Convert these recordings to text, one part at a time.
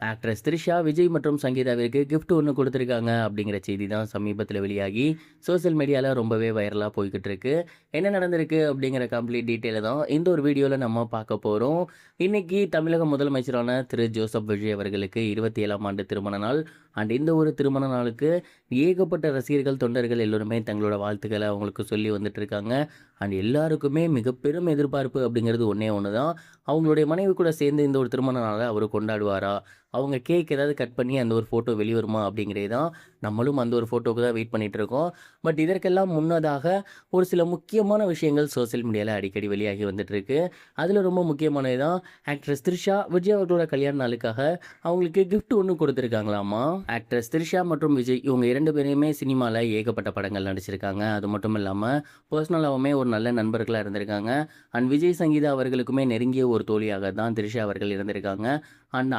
Actress Trisha, Vijay மற்றும் சங்கீதாவிற்கு gift ஒண்ணு குடுத்துருக்காங்க அப்படிங்கிற செய்தி தான் சமீபத்தில வெளியாகி, சோசியல் மீடியால ரொம்பவே வைரலா போய்க்கிட்டு இருக்கு. என்ன நடந்திருக்கு அப்படிங்கிற கம்ப்ளீட் டீட்டெயில தான் இந்த ஒரு வீடியோல நம்ம பார்க்க போறோம். இன்னைக்கு தமிழக முதலமைச்சரான திரு ஜோசப் விஜய் அவர்களுக்கு 27ஆம் ஆண்டு திருமண நாள். இந்த ஒரு திருமண நாளுக்கு ஏகப்பட்ட ரசிகர்கள், தொண்டர்கள் எல்லோருமே தங்களோட வாழ்த்துக்கள அவங்களுக்கு சொல்லி வந்துட்டு இருக்காங்க. எல்லாருக்குமே மிக பெரும் எதிர்பார்ப்பு அப்படிங்கிறது ஒண்ணே ஒண்ணு தான். அவங்களுடைய மனைவி கூட சேர்ந்து இந்த ஒரு திருமண நாள அவரு கொண்டாடுவாரா? அவங்க கேக் ஏதாவது கட் பண்ணி அந்த ஒரு ஃபோட்டோ வெளிவருமா? அப்படிங்கிறது தான் நம்மளும் அந்த ஒரு ஃபோட்டோக்கு தான் வெயிட் பண்ணிட்டு இருக்கோம். பட் இதற்கெல்லாம் முன்னதாக ஒரு சில முக்கியமான விஷயங்கள் சோசியல் மீடியால அடிக்கடி வெளியாகி வந்துட்டு இருக்கு. அதில ரொம்ப முக்கியமானது தான் ஆக்ட்ரஸ் த்ரிஷா, விஜய் அவர்களோட கல்யாண நாளுக்காக அவங்களுக்கு கிஃப்ட் ஒண்ணு குடுத்துருக்காங்களாமா. ஆக்ட்ரஸ் த்ரிஷா மற்றும் விஜய் இவங்க 2 பேருமே சினிமால ஏகப்பட்ட படங்கள் நடிச்சிருக்காங்க. அது மட்டும் இல்லாம பெர்சனலாவுமே ஒரு நல்ல நண்பர்களா இருந்திருக்காங்க. விஜய், சங்கீதா அவர்களுக்குமே நெருங்கிய ஒரு தோழியாக தான் த்ரிஷா அவர்கள் இருந்திருக்காங்க.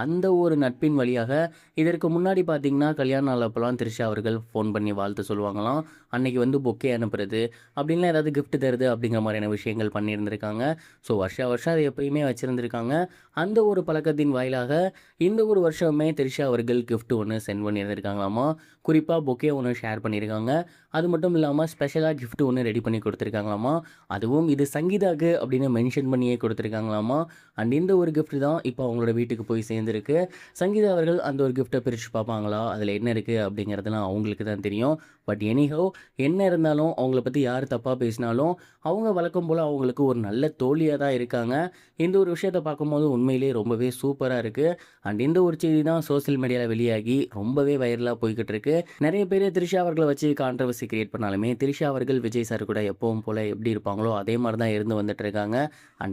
அந்த ஒரு நட்பின் வழியாக இதற்கு முன்னாடி பார்த்தீங்கன்னா, கல்யாண நாள் அப்பலாம் த்ரிஷா அவர்கள் ஃபோன் பண்ணி வாழ்த்து சொல்லுவாங்களாம். அன்னைக்கு வந்து பொக்கே அனுப்புறது, அப்படின்லாம் ஏதாவது கிஃப்ட் தருது அப்படிங்கிற மாரியான விஷயங்கள் பண்ணியிருந்திருக்காங்க. ஸோ வருஷா வருஷம் அத எப்பயுமே வச்சிருந்திருக்காங்க. அந்த ஒரு பழக்கத்தின் வாயிலாக இந்த ஒரு வருஷமுமே த்ரிஷா அவர்கள் கிஃப்ட் ஒண்ணு சென்ட் பண்ணியிருந்திருக்காங்களாமா. குறிப்பா பொக்கே ஒண்ணு ஷேர் பண்ணியிருக்காங்க. அது மட்டும் இல்லாம ஸ்பெஷலா கிஃப்ட் ஒண்ணு ரெடி பண்ணி குடுத்துருக்காங்களாமா. அதுவும் இது சங்கீதாக்கு அப்படின்னு மென்ஷன் பண்ணியே குடுத்துருக்காங்களாமா. இந்த ஒரு கிஃப்ட் தான் இப்போ அவங்களோட வீட்டுக்கு போய் சேர்ந்திருக்கு. சங்கீதா அவர்கள் அந்த ஒரு கிஃப்ட்ட பிரிச்சு பார்ப்பாங்களா? அதில என்ன இருக்கு அப்படிங்கிறதெல்லாம் அவங்களுக்கு தான் தெரியும். பட் எனிஹவ் என்ன இருந்தாலும் அவங்கள பத்தி யார் தப்பா பேசினாலும், அவங்க வழக்கம் போல அவங்களுக்கு ஒரு நல்ல தோழியா தான் இருக்காங்க. இந்த ஒரு விஷயத்த பார்க்கும்போது உண்மையிலேயே ரொம்பவே சூப்பரா இருக்கு. இந்த ஒரு செய்தி தான் சோசியல் மீடியால வெளியாகி ரொம்பவே வைரலா போய்க்கிட்டு இருக்கு. நெறைய பேரு த்ரிஷா அவர்கள வச்சு கான்ட்ரோவர்சி கிரியேட் பண்ணாலுமே, த்ரிஷா அவர்கள் விஜய் சார் கூட எப்பவும் போல எப்படி இருப்பாங்களோ, அதே மாரி தான் இருந்து வந்துட்டு இருக்காங்க.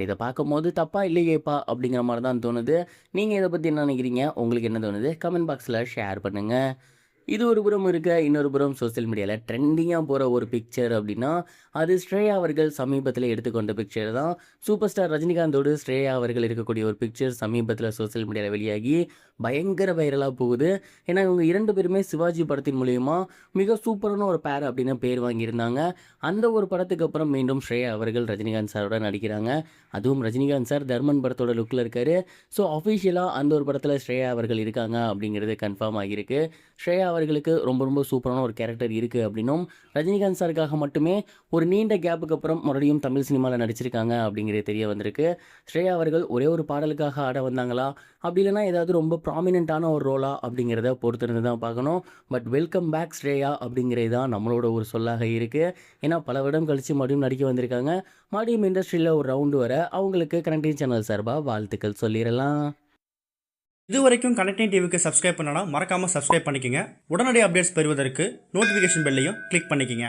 இத பார்க்கும்போது தப்பா இல்லையேப்பா! அப்படிங்கிற மாரி தான் தோணுது. நீங்க இத பத்தி என்ன நினைக்கிறீங்க? உங்களுக்கு என்ன தோணுது? கமெண்ட் பாக்ஸ்ல ஷேர் பண்ணுங்க. இது ஒரு புறம் இருக்க, இன்னொரு புறம் சோசியல் மீடியால ட்ரெண்டிங்கா போற ஒரு பிக்சர் அப்படின்னா, அது ஸ்ரேயா அவர்கள் சமீபத்தில எடுத்துக்கொண்ட பிக்சர் தான். சூப்பர் ஸ்டார் ரஜினிகாந்தோடு ஸ்ரேயா அவர்கள் இருக்கக்கூடிய ஒரு பிக்சர் சமீபத்தில சோசியல் மீடியால வெளியாகி பயங்கர வைரலா போகுது. ஏன்னா, இவங்க 2 பேருமே சிவாஜி படத்தின் மூலியமா மிக சூப்பரான ஒரு பேர் அப்படின்னு பேர் வாங்கியிருந்தாங்க. அந்த ஒரு படத்துக்கு அப்புறம் மீண்டும் ஸ்ரேயா அவர்கள் ரஜினிகாந்த் சாரோட நடிக்கிறாங்க. அதுவும் ரஜினிகாந்த் சார் தர்மன் படத்தோட லுக்ல இருக்காரு. ஸோ அஃபிஷியலா அந்த ஒரு படத்தில ஸ்ரேயா அவர்கள் இருக்காங்க அப்படிங்கிறது கன்ஃபார்ம் ஆகியிருக்கு. ஸ்ரேயா அவர்களுக்கு ரொம்ப ரொம்ப சூப்பரான ஒரு கேரக்டர் இருக்கு அப்படின்னும், ரஜினிகாந்த் சாருக்காக மட்டுமே ஒரு நீண்ட கேப்புக்கு அப்புறம் மறுபடியும் தமிழ் சினிமால நடிச்சிருக்காங்க அப்படிங்கிறது தெரிய வந்திருக்கு. ஸ்ரேயா அவர்கள் ஒரே ஒரு பாடலுக்காக ஆட வந்தாங்களா? அப்படி இல்லன்னா ஏதாவது ரொம்ப ப்ராமினன்ட்டான ஒரு ரோலா? அப்படிங்கிறத பொறுத்திருந்து தான் பார்க்கணும். பட் வெல்கம் பேக் ஸ்ரேயா அப்படிங்கிறது தான் நம்மளோட ஒரு சொல்லாக இருக்கு. ஏன்னா பல வருடம் கழிச்சு மறுபடியும் நடிக்க வந்திருக்காங்க. மறுபடியும் இண்டஸ்ட்ரியில ஒரு ரவுண்டு வர அவங்களுக்கு கனெக்டிங் சேனல் சார்பா வாழ்த்துக்கள் சொல்லிறலாம். இதுவரைக்கும் கனெக்டிங் டிவிக்கு சப்ஸ்கிரைப் பண்ணனா மறக்காம சப்ஸ்கிரைப் பண்ணிக்கங்க. உடனடி அப்டேட்ஸ் பெறுவதற்கு நோட்டிஃபிகேஷன் பெல்லையும் கிளிக் பண்ணிக்கங்க.